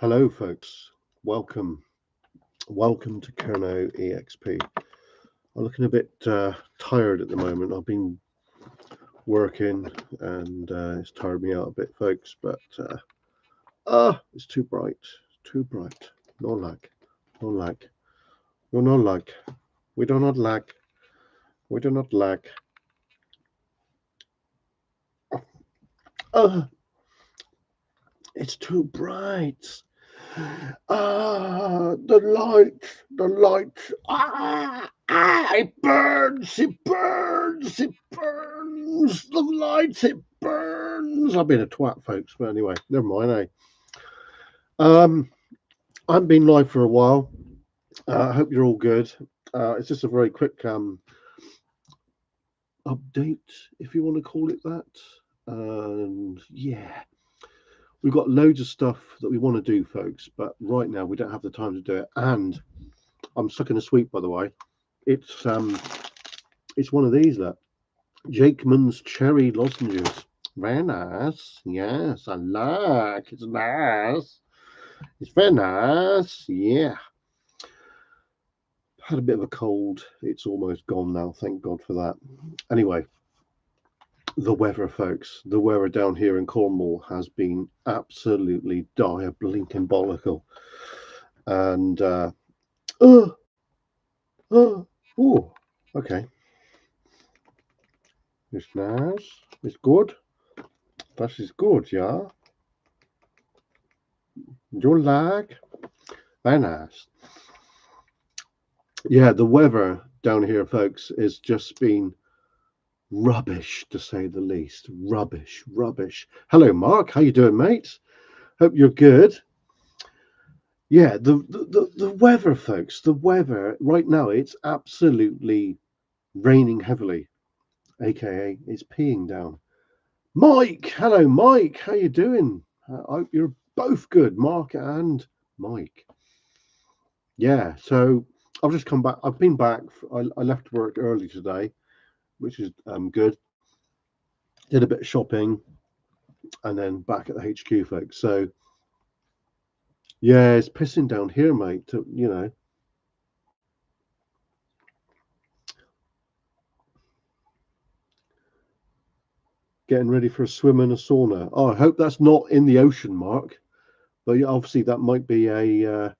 Hello, folks. Welcome. Welcome to Kerno EXP. I'm looking a bit tired at the moment. I've been working and it's tired me out a bit, folks. But it's too bright. Too bright. No lag. No lag. No, no lag. We do not lag. We do not lag. Uh, it's too bright. The light. It burns, it burns, it burns. The light, it burns. I've been a twat, folks, but anyway, never mind, eh? Um, I've been live for a while. I hope you're all good. It's just a very quick update, if you want to call it that. And yeah, we've got loads of stuff that we want to do, folks, but right now we don't have the time to do it. And I'm stuck in a sweet, by the way. It's um, it's one of these that Jakeman's cherry lozenges. Very nice. Yes, I like. It's nice. It's very nice. Yeah. Had a bit of a cold. It's almost gone now. Thank God for that. Anyway, the weather, folks. The weather down here in Cornwall has been absolutely diabolical. And uh, oh, okay. It's nice. It's good. That is good, yeah. You like? Very nice. Yeah, the weather down here, folks, is just been rubbish to say the least. Rubbish, rubbish. Hello, Mark. How you doing, mate? Hope you're good. Yeah, the weather, folks. The weather right now, it's absolutely raining heavily, aka it's peeing down. Mike, hello, Mike. How you doing? I hope you're both good, Mark and Mike. Yeah, so I've just come back. I've been back. I left work early today, which is good. Did a bit of shopping and then back at the HQ, folks. So yeah, it's pissing down here, mate. Getting ready for a swim and a sauna. Oh, I hope that's not in the ocean, Mark. But yeah, obviously that might be a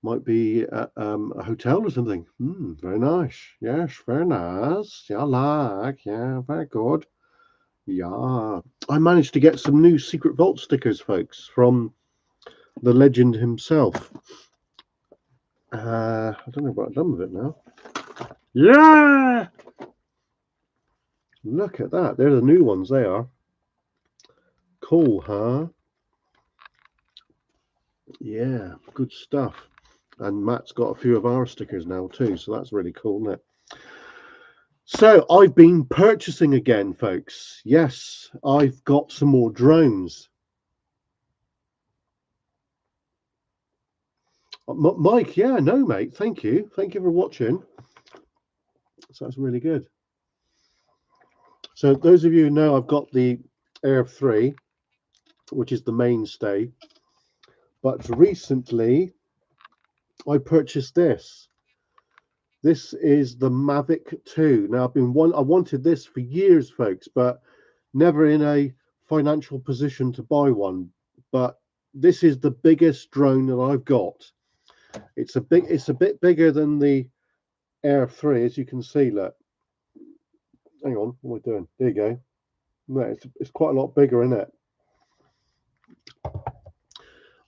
hotel or something. Very nice. Yes, very nice. Yeah, I like. Yeah, very good. Yeah, I managed to get some new Secret Vault stickers, folks, from the legend himself. I don't know what I've done with it now. Yeah, look at that. They're the new ones. They are cool, huh? Yeah, good stuff. And Matt's got a few of our stickers now too, so that's really cool, isn't it? So I've been purchasing again, folks. Yes, I've got some more drones. Mike, yeah, no, mate. Thank you. Thank you for watching. So that's really good. So those of you who know, I've got the Air 3, which is the mainstay. But recently, I purchased this. This is the Mavic 2. Now, I wanted this for years, folks, but never in a financial position to buy one. But this is the biggest drone that I've got. It's a bit bigger than the Air 3, as you can see. Look, hang on, what am I doing? There you go. No, it's quite a lot bigger, isn't it?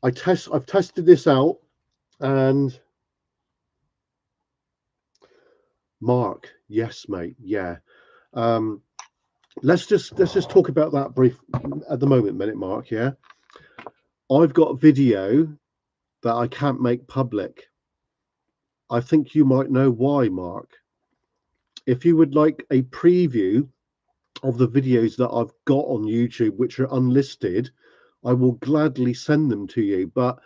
I've tested this out, and Mark, yes, mate, yeah. Um, let's just talk about that brief at the minute, Mark. Yeah, I've got video that I can't make public. I think you might know why, Mark. If you would like a preview of the videos that I've got on YouTube, which are unlisted, I will gladly send them to you, but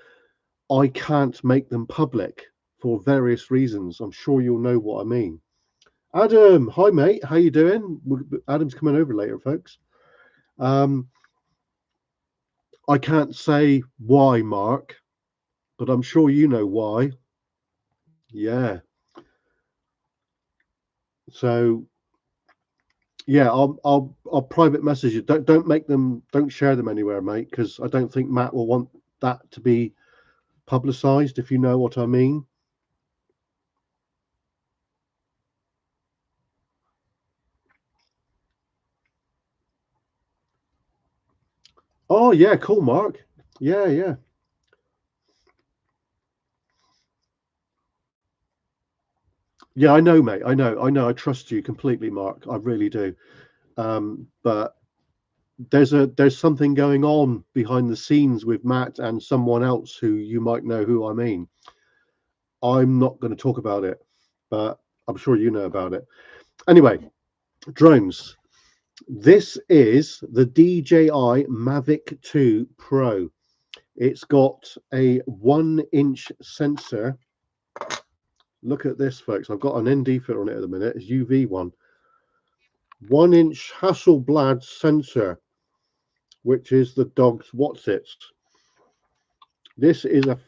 I can't make them public for various reasons. I'm sure you'll know what I mean. Adam, hi mate, how you doing? Adam's coming over later, folks. Um, I can't say why, Mark, but I'm sure you know why. Yeah. So yeah, I'll private message you. Don't share them anywhere, mate, because I don't think Matt will want that to be publicized, if you know what I mean. Oh yeah, cool, Mark. Yeah, yeah. Yeah, I know, mate. I know. I trust you completely, Mark. I really do. But there's something going on behind the scenes with Matt and someone else who you might know who I mean. I'm not going to talk about it, but I'm sure you know about it. Anyway, drones. This is the DJI Mavic 2 Pro. It's got a 1-inch sensor. Look at this, folks. I've got an ND filter on it at the minute. It's UV one. 1-inch Hasselblad sensor, which is the dog's what's it. This is a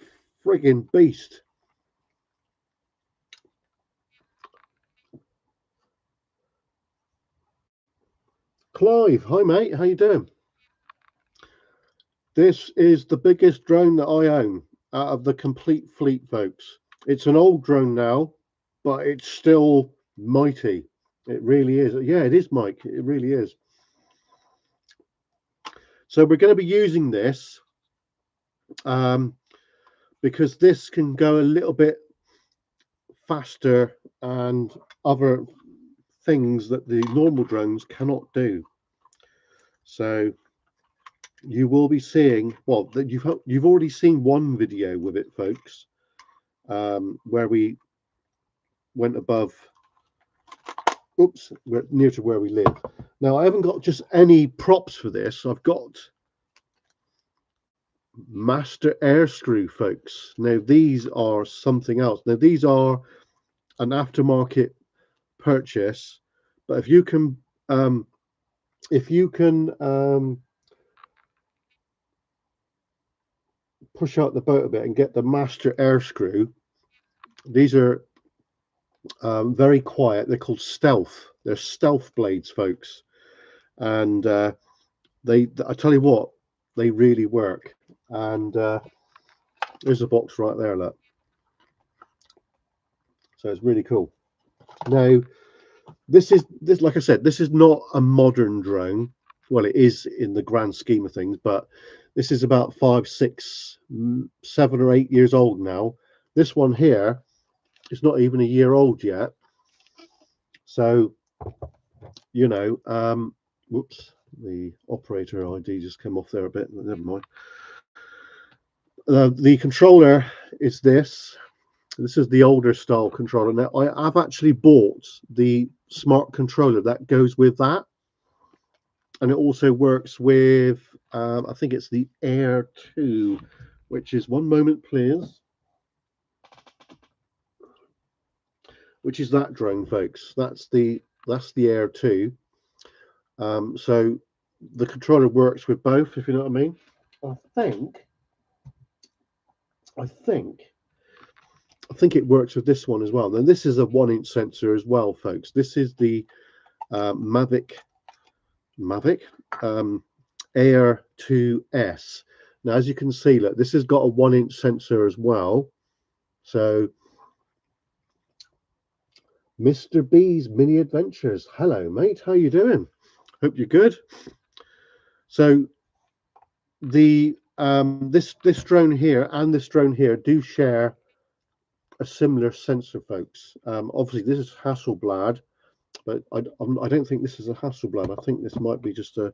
friggin' beast. Clive, hi mate, how you doing? This is the biggest drone that I own out of the complete fleet, folks. It's an old drone now, but it's still mighty. It really is. Yeah, it is, Mike. It really is. So we're going to be using this um, because this can go a little bit faster and other things that the normal drones cannot do. So you will be seeing, well, that you've already seen one video with it, folks, where we went above. Oops, we're near to where we live. Now I haven't got just any props for this. I've got master air screw, folks. Now these are something else. Now these are an aftermarket purchase, but if you can push out the boat a bit and get the master air screw, these are very quiet. They're called stealth. They're stealth blades, folks, and I tell you what, they really work. And there's a box right there, look. So it's really cool. Now, this, like I said, this is not a modern drone. Well, it is in the grand scheme of things, but this is about 5, 6, 7 or 8 years old now. This one here is not even a year old yet. So, you know, whoops, the operator ID just came off there a bit. Never mind. The controller is this. This is the older style controller. Now, I've actually bought the smart controller that goes with that. And it also works with, I think it's the Air 2, which is, one moment, please, which is that drone, folks. That's the Air 2. So the controller works with both, if you know what I mean. I think it works with this one as well. Now this is a 1-inch sensor as well, folks. This is the Mavic Air 2S. Now, as you can see, look, this has got a 1-inch sensor as well. So, Mr. B's Mini Adventures. Hello, mate. How you doing? Hope you're good. So, the this drone here and this drone here do share a similar sensor, folks. Obviously, this is Hasselblad, but I don't think this is a Hasselblad. I think this might be just a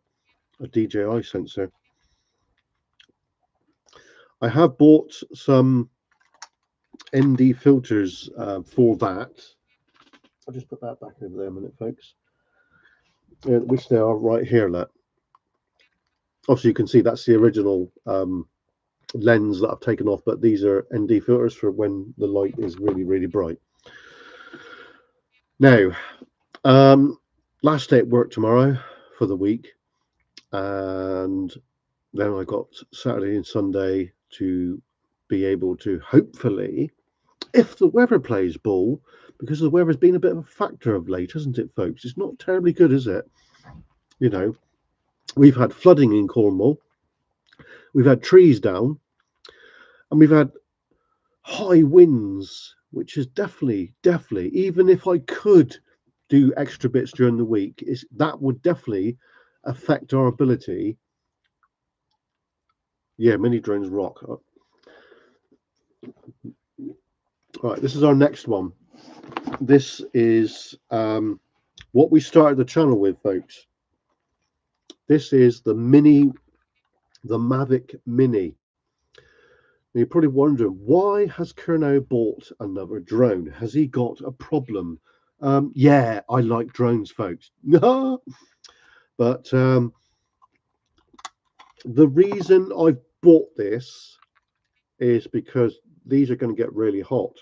DJI sensor. I have bought some ND filters for that. I'll just put that back over there a minute, folks. Which they are right here. Look. Obviously, you can see that's the original lens that I've taken off, but these are ND filters for when the light is really, really bright. Now, last day at work tomorrow for the week, and then I got Saturday and Sunday to be able to hopefully, if the weather plays ball, because the weather's been a bit of a factor of late, hasn't it, folks? It's not terribly good, is it? You know, we've had flooding in Cornwall, we've had trees down, and we've had high winds, which is definitely, even if I could do extra bits during the week, that would definitely affect our ability. Yeah, mini drones rock. All right, this is our next one. This is what we started the channel with, folks. This is the Mavic Mini. Now you're probably wondering, why has Kerno bought another drone? Has he got a problem? Yeah, I like drones, folks. But the reason I bought this is because these are going to get really hot.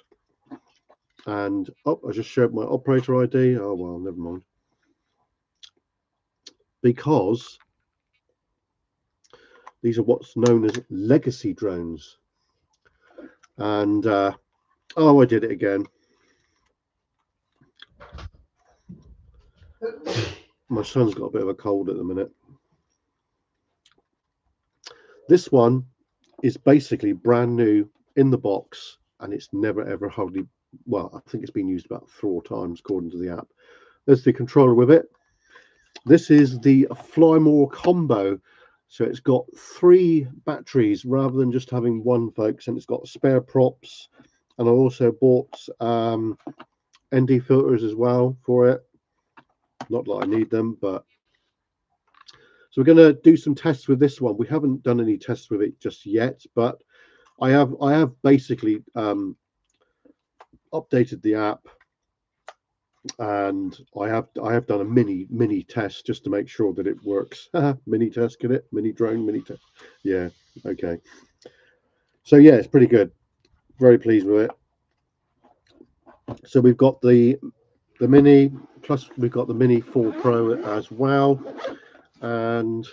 And I just showed my operator ID. Oh well, never mind. Because these are what's known as legacy drones. And oh, I did it again. My son's got a bit of a cold at the minute. This one is basically brand new in the box, and it's never ever hardly, well, I think it's been used about 4 times according to the app. There's the controller with it. This is the Flymore combo. So it's got 3 batteries rather than just having one, folks, and it's got spare props. And I also bought ND filters as well for it. Not that I need them, but so we're going to do some tests with this one. We haven't done any tests with it just yet, but I have basically updated the app, and I have done a mini test just to make sure that it works. Mini test, get it? Mini drone, mini test. Yeah, okay. So yeah, it's pretty good. Very pleased with it. So we've got the Mini, plus we've got the Mini 4 Pro as well, and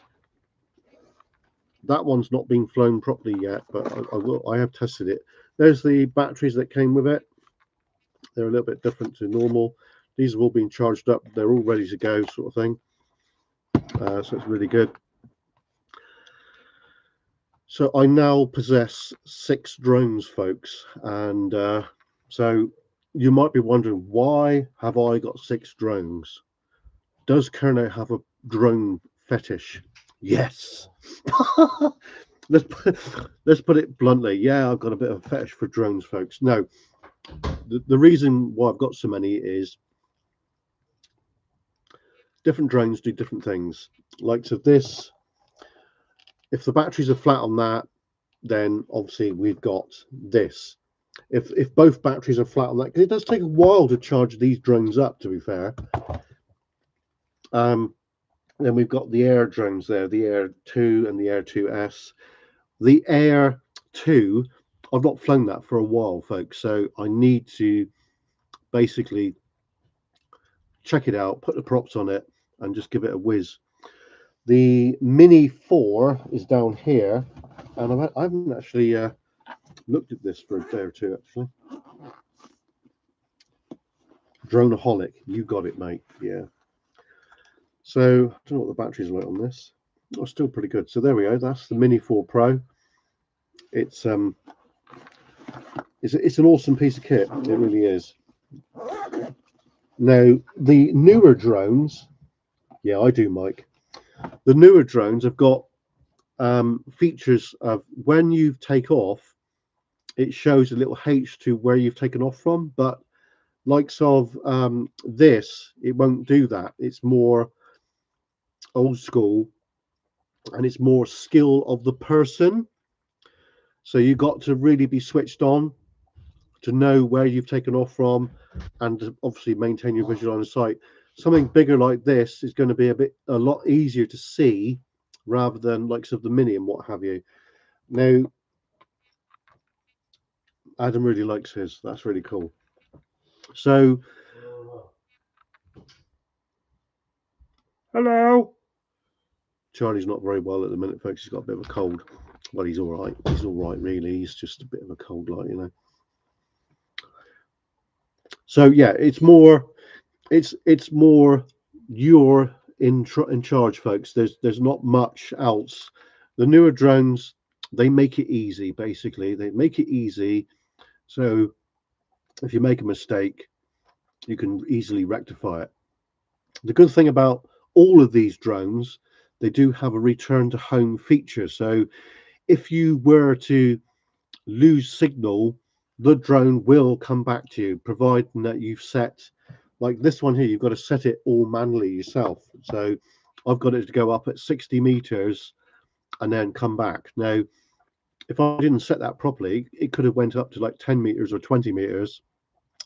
that one's not been flown properly yet, but I have tested it. There's the batteries that came with it. They're a little bit different to normal. These have all been charged up. They're all ready to go, sort of thing. So it's really good. So I now possess 6 drones, folks, and so you might be wondering, why have I got 6 drones? Does Kerno have a drone fetish? Yes. let's put it bluntly. Yeah, I've got a bit of a fetish for drones, folks. No, the reason why I've got so many is different drones do different things. Like, so this, if the batteries are flat on that, then obviously we've got this. If both batteries are flat on that, because it does take a while to charge these drones up, to be fair. Then we've got the Air drones there, the Air 2 and the Air 2S. The Air 2, I've not flown that for a while, folks, so I need to basically check it out, put the props on it, and just give it a whiz. The Mini 4 is down here, and I haven't actually looked at this for a day or two, actually. Droneaholic, you got it, mate. Yeah. So I don't know what the batteries are like on this. Oh, still pretty good. So there we go. That's the Mini 4 Pro. It's an awesome piece of kit. It really is. Now the newer drones, yeah, I do, Mike. The newer drones have got features of when you take off, it shows a little H to where you've taken off from, but likes of this, it won't do that. It's more old school, and it's more skill of the person. So you got to really be switched on to know where you've taken off from, and to obviously maintain your visual line of sight. Something bigger like this is going to be a lot easier to see, rather than likes of the Mini and what have you. Now, Adam really likes his. That's really cool. So, hello. Charlie's not very well at the minute, folks. He's got a bit of a cold. Well, he's all right. He's all right, really. He's just a bit of a cold, like, you know. So yeah, it's more you're in charge, folks. There's not much else. The newer drones, they make it easy. Basically, they make it easy. So if you make a mistake, you can easily rectify it. The good thing about all of these drones, they do have a return to home feature. So if you were to lose signal, the drone will come back to you, providing that you've set, like this one here, you've got to set it all manually yourself. So I've got it to go up at 60 meters and then come back. Now, if I didn't set that properly, it could have went up to like 10 meters or 20 meters,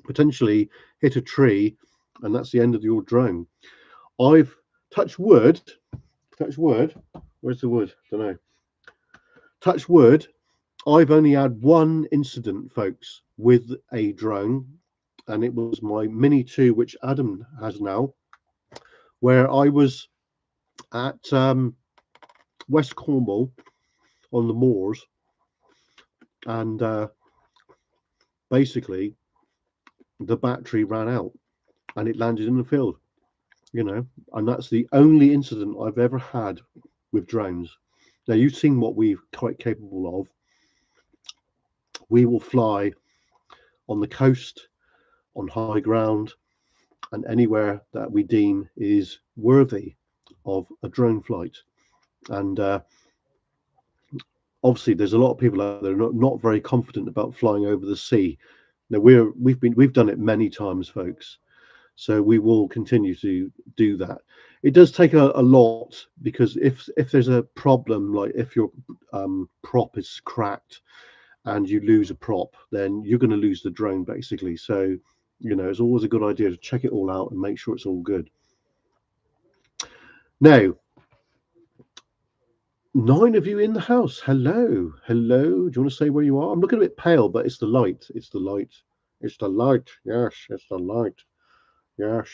potentially hit a tree, and that's the end of your drone. I've touched wood. Where's the wood? Don't know. Touch wood. I've only had one incident, folks, with a drone, and it was my Mini 2, which Adam has now, where I was at West Cornwall on the moors, and basically the battery ran out and it landed in the field, you know, and that's the only incident I've ever had with drones. Now, you've seen what we're quite capable of. We will fly on the coast, on high ground, and anywhere that we deem is worthy of a drone flight. And obviously, there's a lot of people out there not very confident about flying over the sea. Now, we've done it many times, folks. So we will continue to do that. It does take a lot, because if there's a problem, like if your prop is cracked and you lose a prop, then you're going to lose the drone, basically. So, you know, it's always a good idea to check it all out and make sure it's all good. Now, 9 of you in the house. Hello. Do you want to say where you are? I'm looking a bit pale, but it's the light. It's the light. Yes, it's the light. Yes.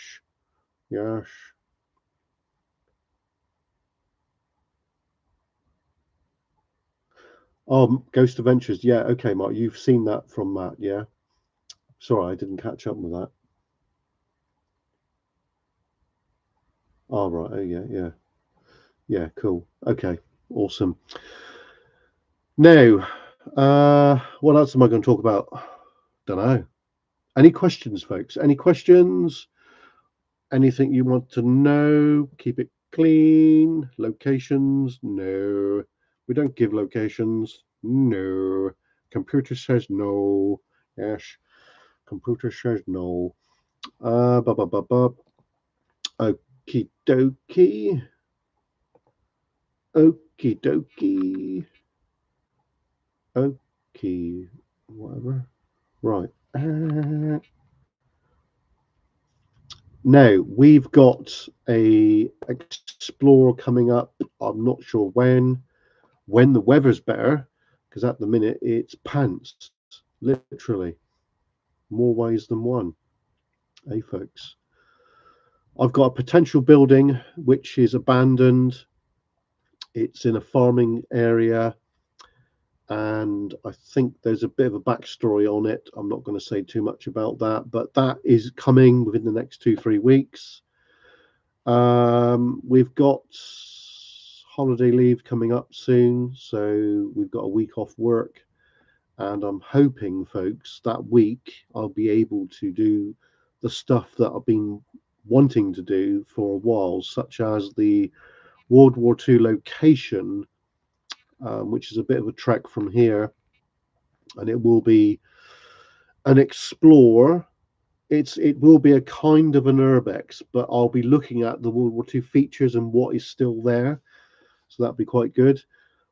Ghost Adventures. Yeah, okay, Mark. You've seen that from Matt, yeah? Sorry, I didn't catch up with that. Oh, right. Oh, yeah. Yeah, cool. Okay, awesome. Now, what else am I going to talk about? Don't know. Any questions, folks? Any questions? Anything you want to know? Keep it clean. Locations? No. We don't give locations. No. Computer says no. Yes. Computer says no. Okie dokie. Okie dokie. Okay. Whatever. Right. Now we've got a Explorer coming up. I'm not sure when the weather's better, because at the minute it's pants, literally, more ways than one. Hey, folks. I've got a potential building which is abandoned. It's in a farming area, and I think there's a bit of a backstory on it. I'm not going to say too much about that, but that is coming within the next 2-3 weeks. We've got holiday leave coming up soon, so we've got a week off work, and I'm hoping, folks, that week I'll be able to do the stuff that I've been wanting to do for a while, such as the World War II location, which is a bit of a trek from here, and it will be an Explorer. It will be a kind of an Urbex, but I'll be looking at the World War II features and what is still there, so that'll be quite good.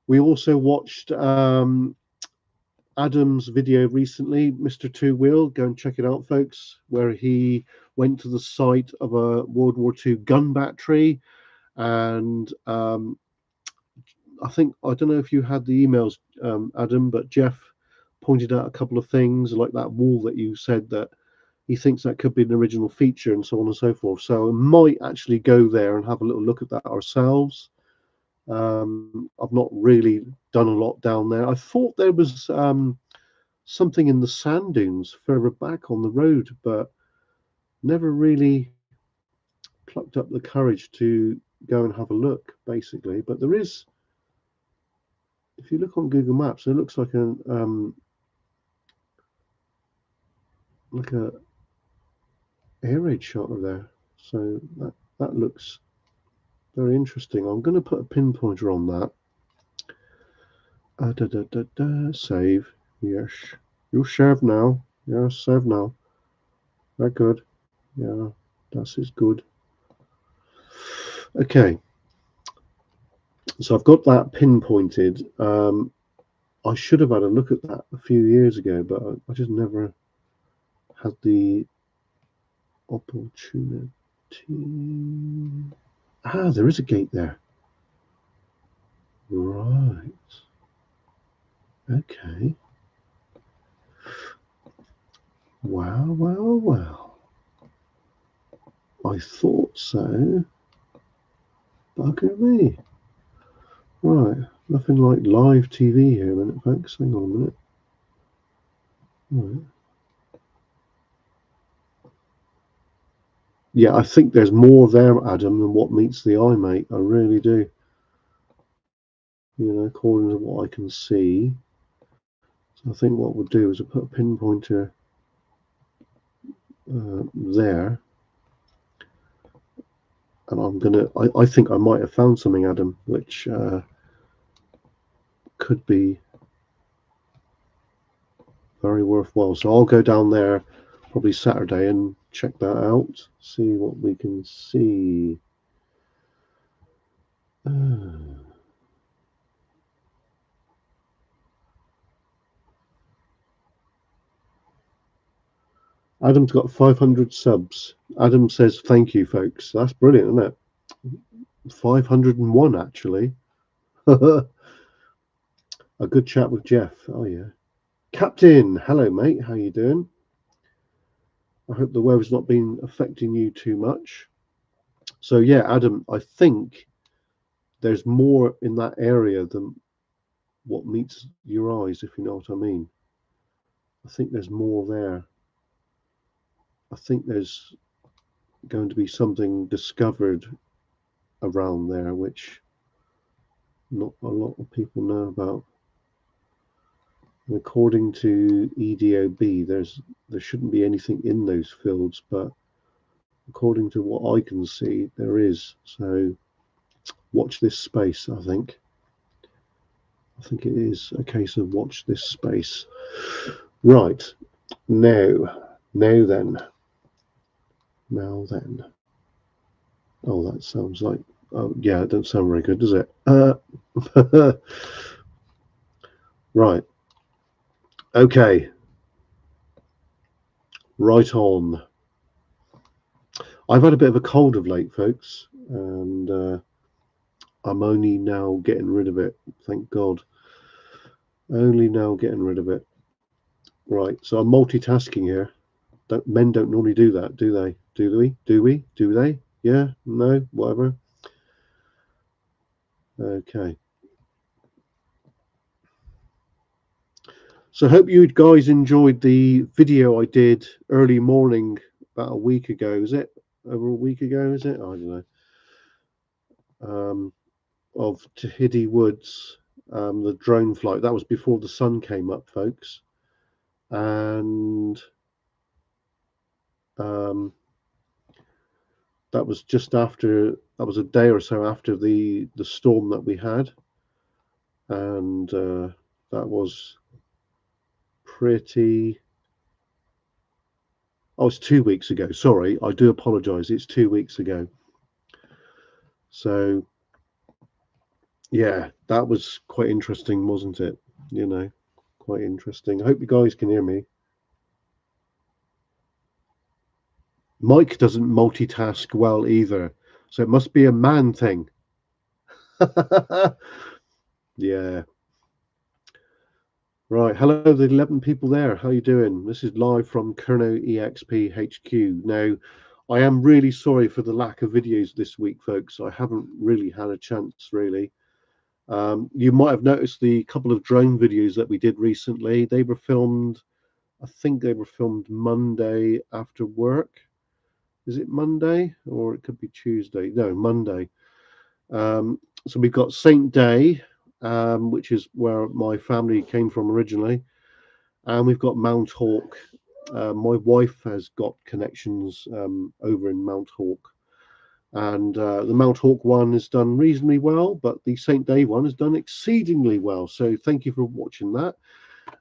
We also watched Adam's video recently, Mr. Two Wheel. Go and check it out, folks, where he went to the site of a World War II gun battery, and I don't know if you had the emails, Adam, but Jeff pointed out a couple of things, like that wall that you said that he thinks that could be an original feature, and so on and so forth. So I might actually go there and have a little look at that ourselves. I've not really done a lot down there. I thought there was something in the sand dunes further back on the road, but never really plucked up the courage to go and have a look, basically. But there is, if you look on Google Maps, it looks like a air raid shot of there. So that looks very interesting. I'm going to put a pinpointer on that. Save. Yes. You save now. Yeah, save now. Very good. Yeah, that is good. Okay. So I've got that pinpointed. I should have had a look at that a few years ago, but I just never had the opportunity. Ah, there is a gate there. Right. Okay. Well. I thought so. Bugger me. Right. Nothing like live TV here a minute, folks. Hang on a minute. Right. Yeah, I think there's more there, Adam, than what meets the eye, mate. I really do. You know, according to what I can see. So I think what we'll do is we'll put a pinpointer there. And I'm gonna. I think I might have found something, Adam, which could be very worthwhile. So I'll go down there probably Saturday and check that out. See what we can see. Adam's got 500 subs. Adam says thank you, folks. That's brilliant, isn't it? 501 actually. A good chat with Jeff. Oh yeah. Captain, hello mate. How you doing? I hope the weather's not been affecting you too much. So yeah, Adam, I think there's more in that area than what meets your eyes, if you know what I mean. I think there's more there. I think there's going to be something discovered around there which not a lot of people know about. And according to EDOB, there shouldn't be anything in those fields, but according to what I can see, there is. So watch this space, I think. I think it is a case of watch this space. Right. Now then. Oh, that sounds like, oh yeah, it doesn't sound very good, does it? Right. Okay. Right on. I've had a bit of a cold of late, folks, and I'm only now getting rid of it. Thank God. Only now getting rid of it. Right. So I'm multitasking here. Men don't normally do that, do they? Do we? Do we? Do they? Yeah? No? Whatever. Okay. So I hope you guys enjoyed the video I did early morning about a week ago. Is it? Over a week ago, is it? I don't know. Of Tahiti Woods, the drone flight. That was before the sun came up, folks. And that was just after, that was a day or so after the storm that we had. And that was pretty... Oh, it's 2 weeks ago. Sorry, I do apologize. It's 2 weeks ago. So, yeah, that was quite interesting, wasn't it? You know, quite interesting. I hope you guys can hear me. Mike doesn't multitask well either, so it must be a man thing. Yeah. Right. Hello, the 11 people there. How you doing? This is live from Kerno EXP HQ. Now, I am really sorry for the lack of videos this week, folks. I haven't really had a chance, really. You might have noticed the couple of drone videos that we did recently. They were filmed, I think they were filmed Monday after work. Is it Monday or it could be Tuesday? No, Monday. So we've got Saint Day, which is where my family came from originally, and we've got Mount Hawk. My wife has got connections over in Mount Hawk, and the Mount Hawk one is done reasonably well, but the Saint Day one is done exceedingly well. So thank you for watching that.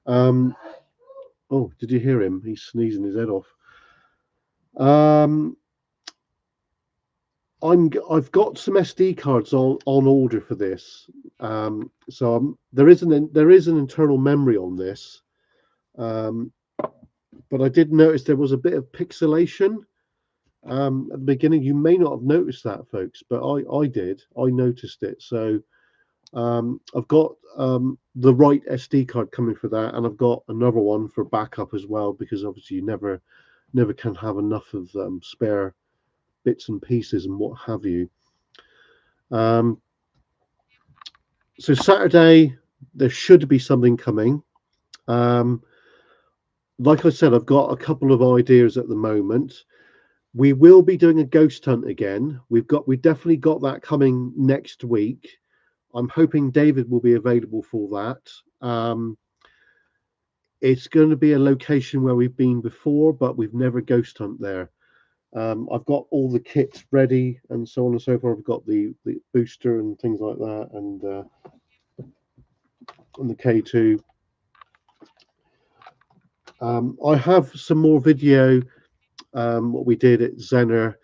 Oh, did you hear him? He's sneezing his head off. I've got some SD cards on order for this. There is an internal memory on this, but I did notice there was a bit of pixelation at the beginning. You may not have noticed that, folks, but I did. I noticed it. So I've got the right SD card coming for that, and I've got another one for backup as well, because obviously you never can have enough of spare bits and pieces and what have you. So Saturday there should be something coming. Like I said, I've got a couple of ideas at the moment. We will be doing a ghost hunt again. We definitely got that coming next week. I'm hoping David will be available for that. It's going to be a location where we've been before, but we've never ghost hunt there. I've got all the kits ready and so on and so forth. I've got the booster and things like that, and the K2. I have some more video, what we did at Zener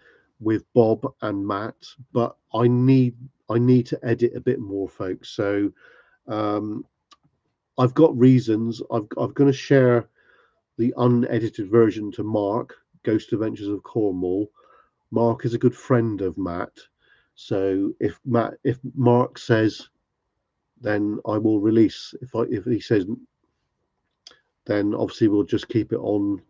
with Bob and Matt, but I need to edit a bit more, folks. So I've got reasons. I'm going to share the unedited version to Mark, Ghost Adventures of Cornwall. Mark is a good friend of Matt, so if Mark says, then I will release. If he says, then obviously we'll just keep it on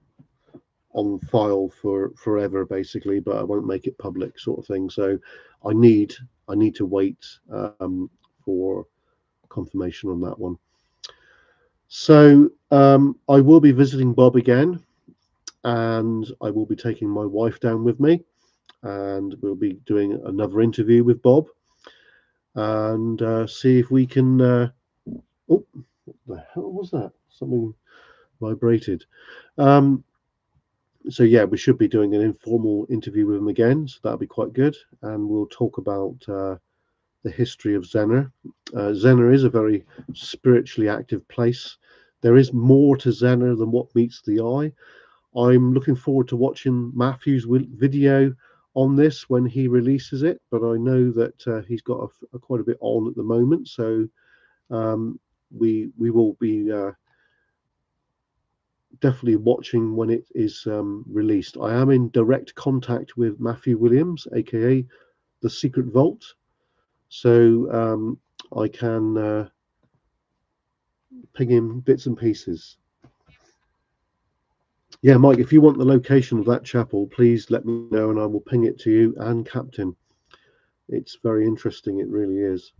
file for forever, basically, but I won't make it public, sort of thing. So I need to wait for confirmation on that one. So I will be visiting Bob again, and I will be taking my wife down with me, and we'll be doing another interview with Bob, and see if we can. Oh, what the hell was that? Something vibrated. So yeah, we should be doing an informal interview with him again, so that'll be quite good, and we'll talk about the history of Zener. Zener is a very spiritually active place. There is more to Zener than what meets the eye. I'm looking forward to watching Matthew's video on this when he releases it, but I know that he's got quite a bit on at the moment, so we will be definitely watching when it is released. I am in direct contact with Matthew Williams, aka the Secret Vault, so I can ping him bits and pieces. Yeah, Mike, if you want the location of that chapel, please let me know and I will ping it to you and Captain. It's very interesting, it really is.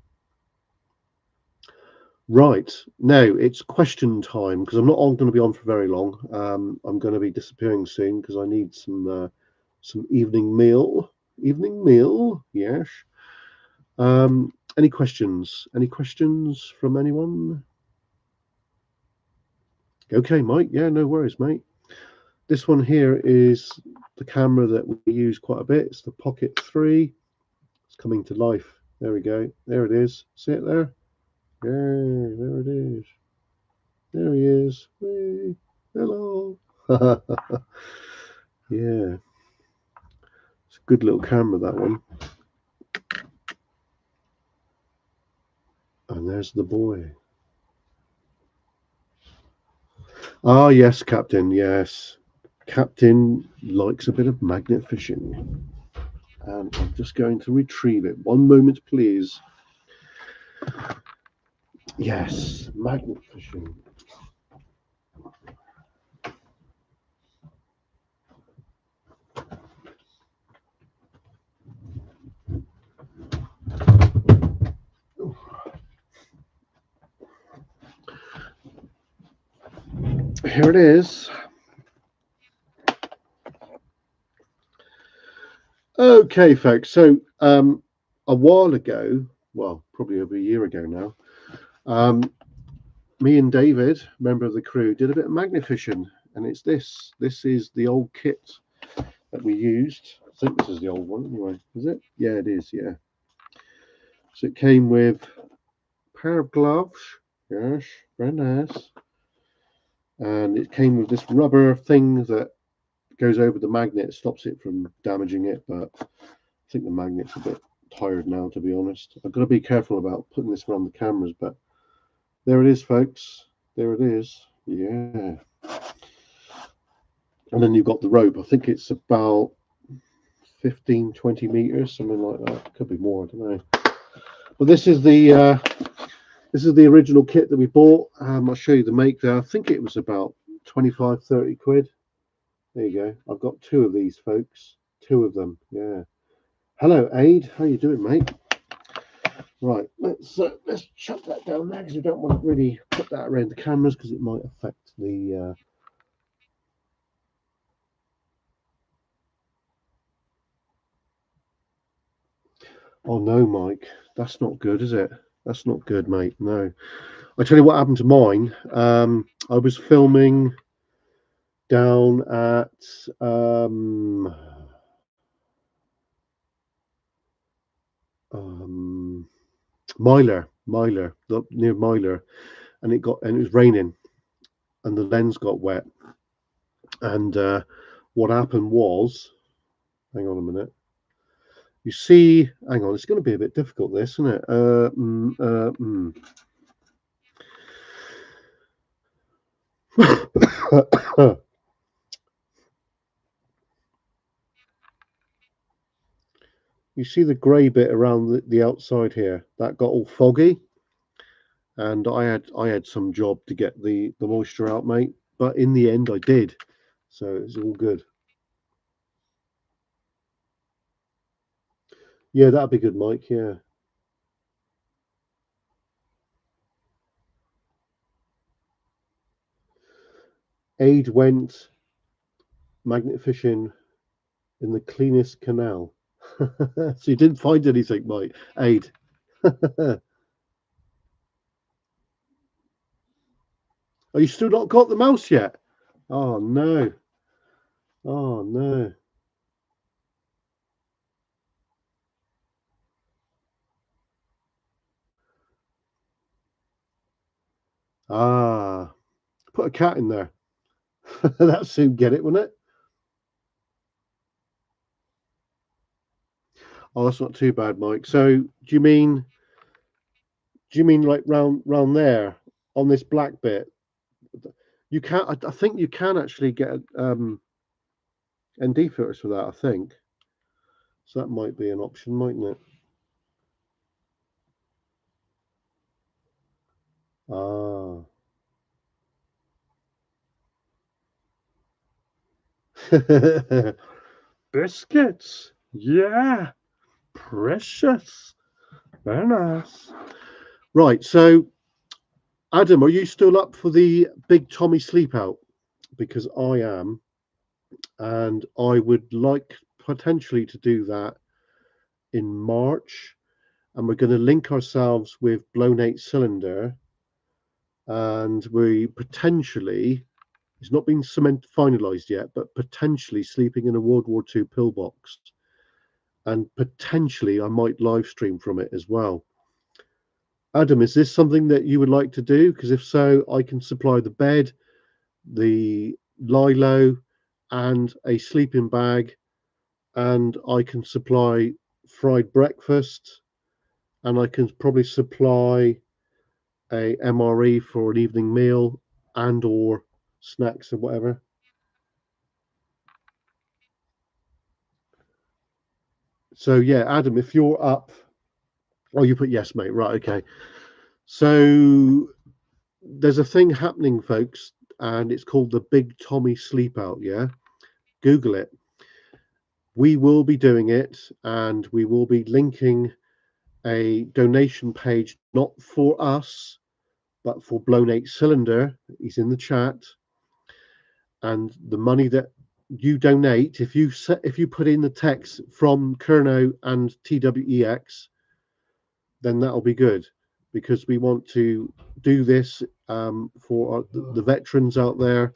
Right, now it's question time, because I'm not going to be on for very long. I'm going to be disappearing soon because I need some evening meal. Evening meal, yes. Any questions? Any questions from anyone? Okay, Mike. Yeah, no worries, mate. This one here is the camera that we use quite a bit. It's the Pocket 3. It's coming to life. There we go. There it is. See it there? Yeah, there it is. There he is. Hey, hello. Yeah. It's a good little camera, that one. And there's the boy. Ah, yes, Captain. Yes. Captain likes a bit of magnet fishing. And I'm just going to retrieve it. One moment, please. Yes, magnet fishing. here it is. Okay, folks. So a while ago, well, probably over a year ago now, me and David, member of the crew, did a bit of magnet fishing, and it's this. This is the old kit that we used. I think this is the old one anyway. Is it? Yeah, it is. Yeah. So it came with a pair of gloves. Yes, very nice. And it came with this rubber thing that goes over the magnet, stops it from damaging it. But I think the magnet's a bit tired now, to be honest. I've got to be careful about putting this around the cameras, but there it is, folks. There it is. Yeah. And then you've got the rope. I think it's about 15, 20 meters, something like that. Could be more, I don't know. But this is the original kit that we bought. I'll show you the make there. I think it was about 25, 30 quid. There you go. I've got two of these, folks. Two of them. Yeah. Hello, Aid. How you doing, mate? Right. Let's shut that down now because we don't want to really put that around the cameras because it might affect the. Oh no, Mike. That's not good, is it? That's not good, mate. No. I tell you what happened to mine. I was filming down at Myler, near Myler, and it was raining, and the lens got wet. And what happened was, hang on a minute. You see, hang on, it's going to be a bit difficult, this, isn't it? You see the grey bit around the outside here? That got all foggy, and I had some job to get the moisture out, mate. But in the end, I did, so it's all good. Yeah, that'd be good, Mike. Yeah. Aid went magnet fishing in the cleanest canal. So you didn't find anything, Mike. Aid. Are you still not got the mouse yet? Oh no. Oh no. Ah. Put a cat in there. That'll soon get it, won't it? Oh, that's not too bad, Mike. So do you mean like round there on this black bit? You can I think you can actually get ND filters for that, I think. So that might be an option, mightn't it? Ah. Biscuits. Yeah. Precious. Very nice. Right, so Adam, are you still up for the Big Tommy sleep out? Because I am, and I would like potentially to do that in March. And we're going to link ourselves with Blown 8 Cylinder, and we potentially, it's not been finalized yet, but potentially sleeping in a World War II pillbox. And potentially I might live stream from it as well. Adam, is this something that you would like to do? Because if so, I can supply the bed, the lilo, and a sleeping bag, and I can supply fried breakfast, and I can probably supply a MRE for an evening meal and or snacks or whatever. So yeah, Adam, if you're up, oh, you put yes, mate. Right, okay. So there's a thing happening, folks, and it's called the Big Tommy Sleep Out. Yeah, Google it. We will be doing it, and we will be linking a donation page, not for us, but for Blown 8 Cylinder. He's in the chat, and the money that you donate, if you put in the text from Kerno and TWEX, then that'll be good, because we want to do this for the veterans out there,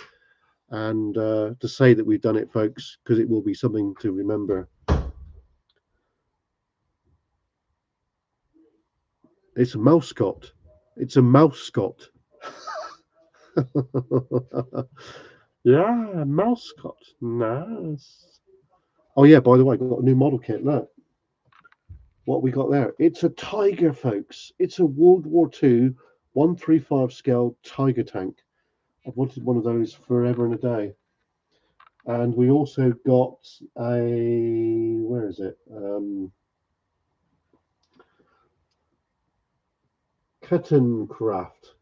and to say that we've done it, folks, because it will be something to remember. It's a mousecot. It's a mousecot. Yeah, mousecot. Nice. Oh yeah, by the way, I got a new model kit. Look what we got there. It's a Tiger, folks. It's a World War II 135 scale Tiger tank. I've wanted one of those forever and a day. And we also got a, where is it? Kettencraft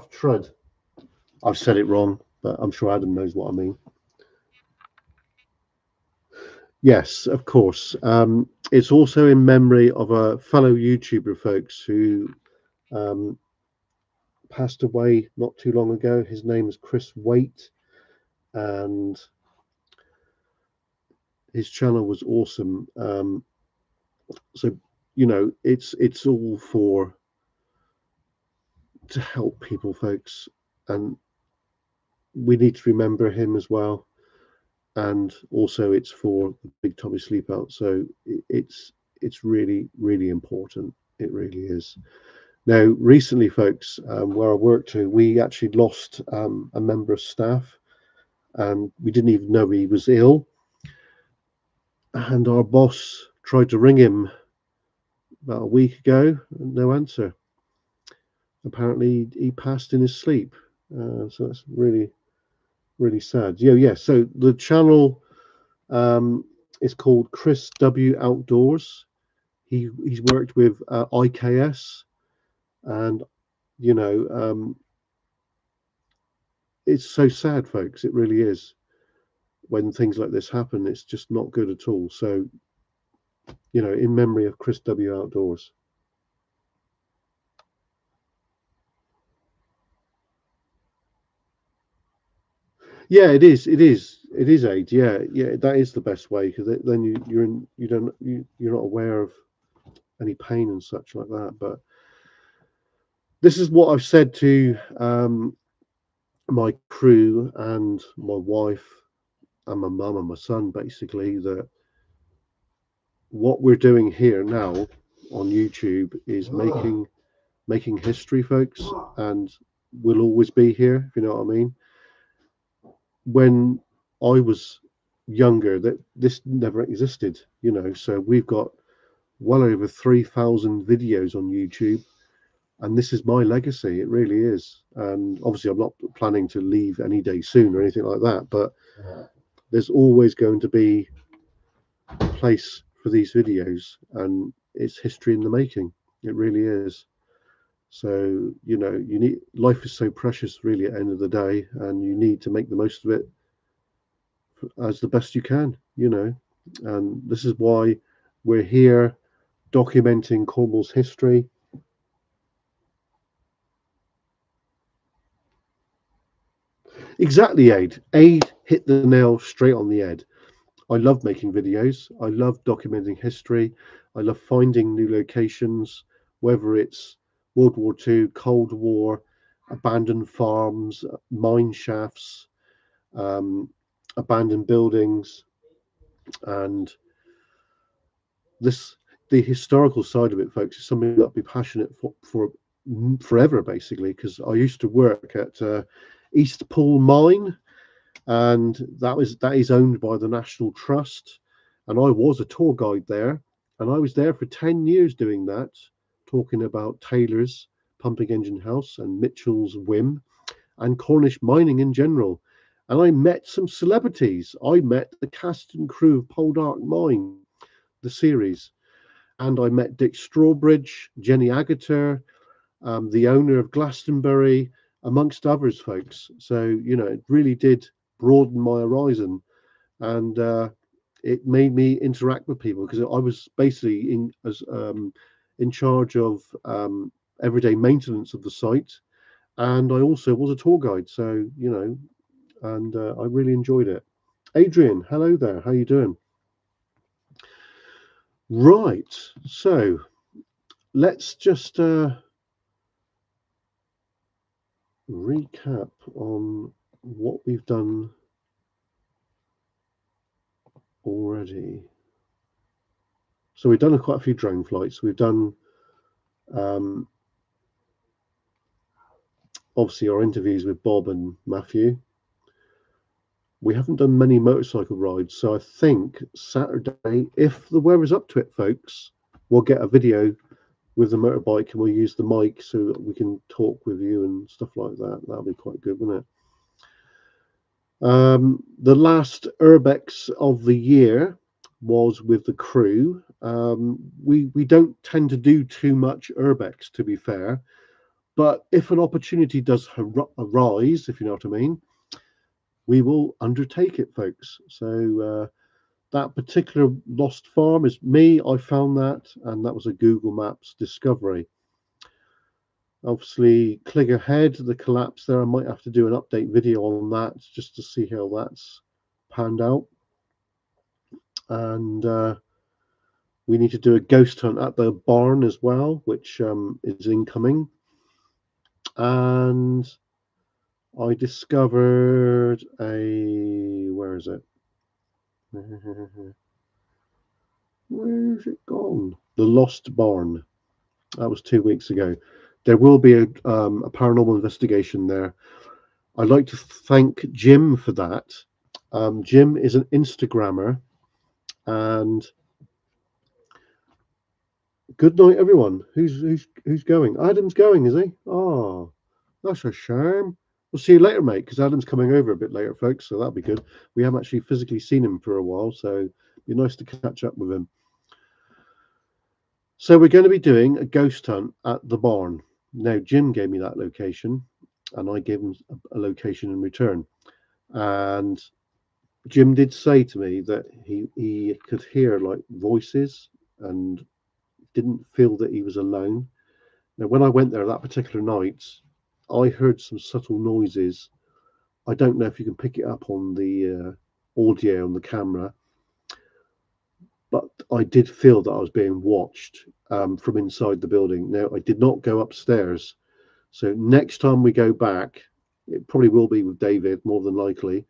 Trud. I've said it wrong, but I'm sure Adam knows what I mean. Yes, of course. It's also in memory of a fellow YouTuber, folks, who passed away not too long ago. His name is Chris Waite, and his channel was awesome. So it's all to help people, folks, and we need to remember him as well. And also, it's for the Big Tommy Sleep Out. So it's really, really important. It really is. Now, recently, folks, where I worked to, we actually lost a member of staff, and we didn't even know he was ill. And our boss tried to ring him about a week ago, and no answer. Apparently, he passed in his sleep. So that's really, really sad. Yeah. So the channel is called Chris W Outdoors. He's worked with IKS, and it's so sad, folks. It really is. When things like this happen, it's just not good at all. So, in memory of Chris W Outdoors. Yeah, it is. It is aid. Yeah, that is the best way, because then you're not aware of any pain and such like that. But this is what I've said to my crew and my wife and my mum and my son, basically, that what we're doing here now on YouTube is making history, folks, and we'll always be here, if you know what I mean. When I was younger, that this never existed, so we've got well over 3,000 videos on YouTube, and this is my legacy. It really is. And obviously I'm not planning to leave any day soon or anything like that, but there's always going to be a place for these videos, and it's history in the making. It really is. So you need, life is so precious, really, at the end of the day, and you need to make the most of it as the best you can. And this is why we're here documenting Cornwall's history. Exactly, Aid hit the nail straight on the head. I love making videos. I love documenting history. I love finding new locations, whether it's World War II, Cold War, abandoned farms, mine shafts, abandoned buildings, and the historical side of it, folks, is something that I'll be passionate for forever, basically, because I used to work at East Pool Mine, and that is owned by the National Trust, and I was a tour guide there, and I was there for 10 years doing that, talking about Taylor's Pumping Engine House and Mitchell's Whim and Cornish mining in general. And I met some celebrities. I met the cast and crew of Poldark Mine, the series, and I met Dick Strawbridge, Jenny Agutter, the owner of Glastonbury, amongst others, folks. So it really did broaden my horizon, and it made me interact with people, because I was basically in charge of everyday maintenance of the site, and I also was a tour guide. So and I really enjoyed it. Adrian, hello there. How you doing? Right. So let's just recap on what we've done already. So we've done quite a few drone flights. We've done obviously our interviews with Bob and Matthew. We haven't done many motorcycle rides, so I think Saturday, if the weather's up to it, folks, we'll get a video with the motorbike and we'll use the mic so that we can talk with you and stuff like that. That'll be quite good, wouldn't it? The last Urbex of the year was with the crew. We don't tend to do too much Urbex, to be fair, but if an opportunity does arise, if you know what I mean, we will undertake it, folks. So that particular lost farm is me. I found that, and that was a Google Maps discovery. Obviously, Cligger Head, the collapse there, I might have to do an update video on that just to see how that's panned out. And we need to do a ghost hunt at the barn as well, which is incoming. And I discovered where is it? Where's it gone? The Lost Barn. That was 2 weeks ago. There will be a paranormal investigation there. I'd like to thank Jim for that. Jim is an Instagrammer, and good night, everyone. Who's going? Adam's going, is he? Oh, that's a shame. We'll see you later, mate, because Adam's coming over a bit later, folks. So that'll be good. We haven't actually physically seen him for a while, so it'd be nice to catch up with him. So we're going to be doing a ghost hunt at the barn. Now, Jim gave me that location, and I gave him a location in return. And Jim did say to me that he could hear like voices and didn't feel that he was alone. Now, when I went there that particular night, I heard some subtle noises. I don't know if you can pick it up on the audio on the camera, but I did feel that I was being watched from inside the building. Now, I did not go upstairs. So next time we go back, it probably will be with David, more than likely.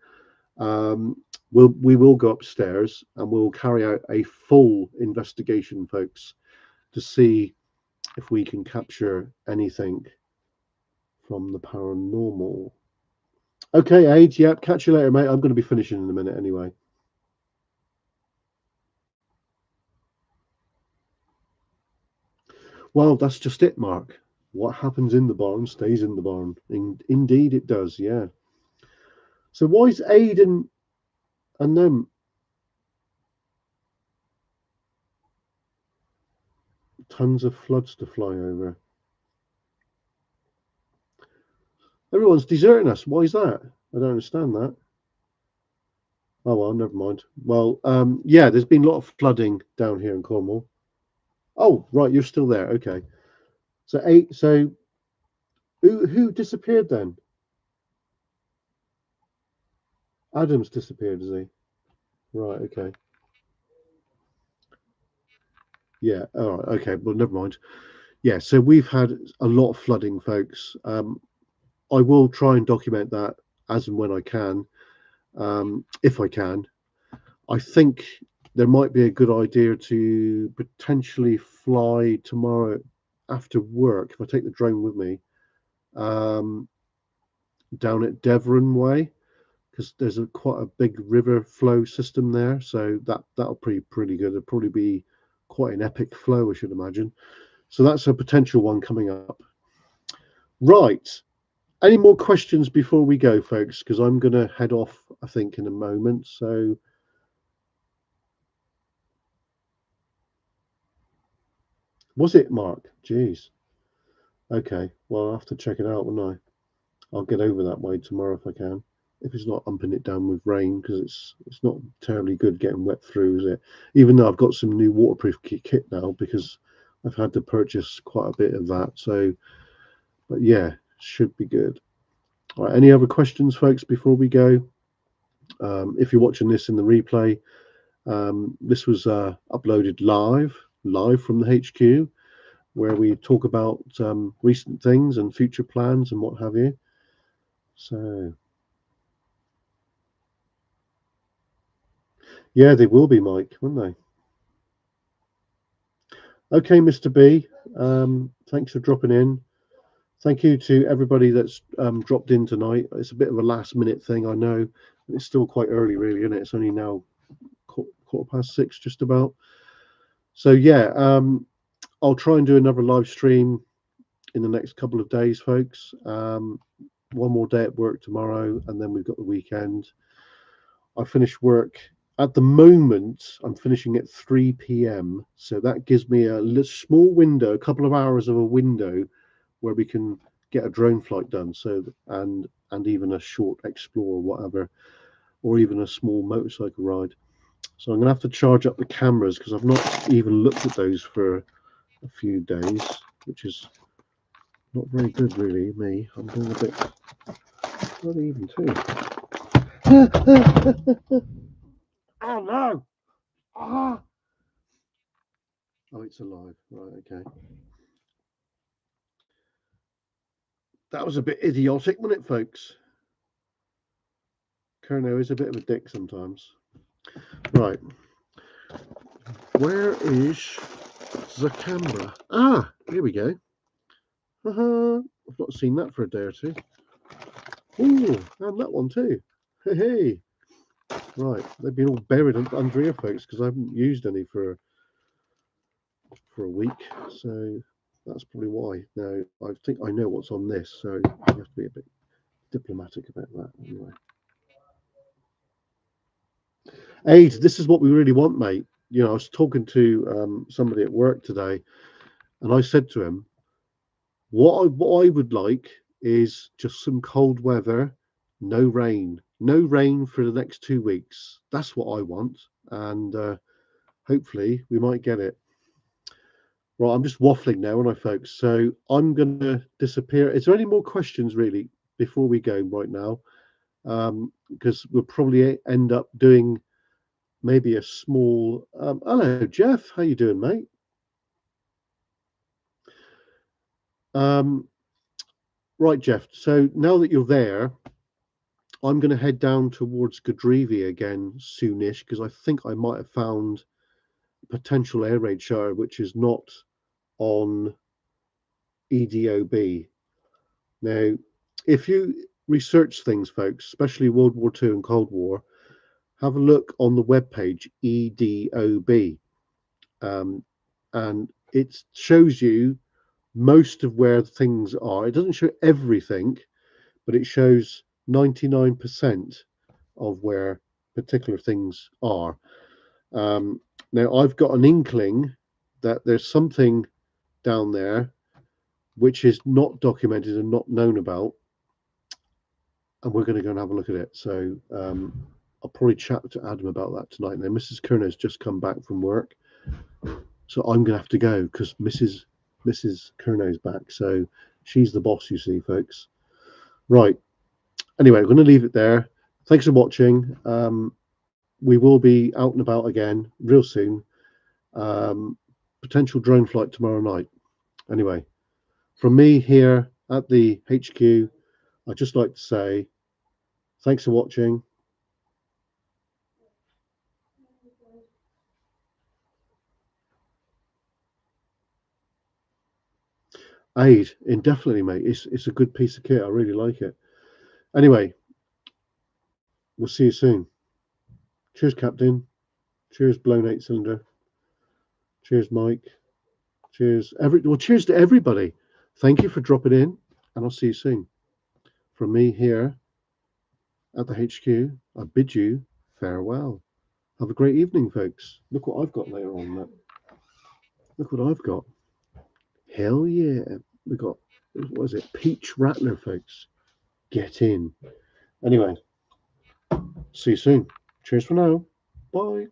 We will go upstairs and we'll carry out a full investigation, folks, to see if we can capture anything from the paranormal. Okay, Age, yep, catch you later, mate. I'm going to be finishing in a minute anyway. Well, that's just it, Mark. What happens in the barn stays in the barn. Indeed, it does, yeah. So why is Aiden and them tons of floods to fly over? Everyone's deserting us. Why is that? I don't understand that. Oh well, never mind. Well, yeah, there's been a lot of flooding down here in Cornwall. Oh, right, you're still there. Okay. So who disappeared then? Adam's disappeared, is he? Right, okay. Yeah, all right, okay, well, never mind. Yeah, so we've had a lot of flooding, folks. I will try and document that as and when I can, if I can. I think there might be a good idea to potentially fly tomorrow after work, if I take the drone with me, down at Devon Way, because there's quite a big river flow system there. So that'll be pretty good. It'll probably be quite an epic flow, I should imagine. So that's a potential one coming up. Right. Any more questions before we go, folks? Because I'm going to head off, I think, in a moment. So was it Mark? Jeez. Okay. Well, I'll have to check it out, won't I? I'll get over that way tomorrow if I can. If it's not umping it down with rain, because it's not terribly good getting wet through, is it? Even though I've got some new waterproof kit now, because I've had to purchase quite a bit of that. So, but yeah, should be good. All right, any other questions, folks, before we go? If you're watching this in the replay, this was uploaded live from the HQ, where we talk about recent things and future plans and what have you. So, yeah, they will be, Mike, won't they? Okay, Mr. B, thanks for dropping in. Thank you to everybody that's dropped in tonight. It's a bit of a last minute thing, I know. It's still quite early, really, isn't it? It's only now 6:15, just about. So, yeah, I'll try and do another live stream in the next couple of days, folks. One more day at work tomorrow, and then we've got the weekend. I finish work at the moment. I'm finishing at 3 p.m. So that gives me a small window, a couple of hours of a window where we can get a drone flight done. So and even a short explore, whatever, or even a small motorcycle ride. So I'm gonna have to charge up the cameras because I've not even looked at those for a few days, which is not very good, really. Me, I'm doing a bit. Not even too. Oh no! Ah! Oh, it's alive. Right, okay. That was a bit idiotic, wasn't it, folks? Kerno is a bit of a dick sometimes. Right. Where is the camera? Ah, here we go. I've not seen that for a day or two. Ooh, and that one too. Hey, hey. Right, they've been all buried under here, folks, because I haven't used any for a week. So that's probably why. Now, I think I know what's on this, so you have to be a bit diplomatic about that. Anyway. Aid, this is what we really want, mate. You know, I was talking to somebody at work today, and I said to him, what I would like is just some cold weather, no rain, no rain for the next 2 weeks. That's what I want, and hopefully we might get it. Right, I'm just waffling now, aren't I, folks? So I'm going to disappear. Is there any more questions, really, before we go right now? Because we'll probably end up doing maybe a small. Hello, Jeff. How you doing, mate? Right, Jeff. So now that you're there, I'm going to head down towards Godrevy again soonish because I think I might have found a potential air raid show which is not on EDOB. Now, if you research things, folks, especially World War II and Cold War, have a look on the webpage EDOB, and it shows you most of where things are. It doesn't show everything, but it shows 99% of where particular things are. Now, I've got an inkling that there's something down there which is not documented and not known about, and we're going to go and have a look at it. So I'll probably chat to Adam about that tonight. Now, Mrs. Kerner's just come back from work, so I'm going to have to go because Mrs. Kerner's back. So she's the boss, you see, folks. Right. Anyway, we're going to leave it there. Thanks for watching. We will be out and about again real soon. Potential drone flight tomorrow night. Anyway, from me here at the HQ, I'd just like to say thanks for watching. Aid, indefinitely, mate. It's a good piece of kit. I really like it. Anyway, we'll see you soon. Cheers, Captain. Cheers, Blown 8 Cylinder. Cheers, Mike. Cheers. Cheers to everybody. Thank you for dropping in, and I'll see you soon. From me here at the HQ, I bid you farewell. Have a great evening, folks. Look what I've got later on. Look what I've got. Hell yeah. We got, what is it? Peach Rattler, folks. Get in. Anyway, see you soon. Cheers for now. Bye.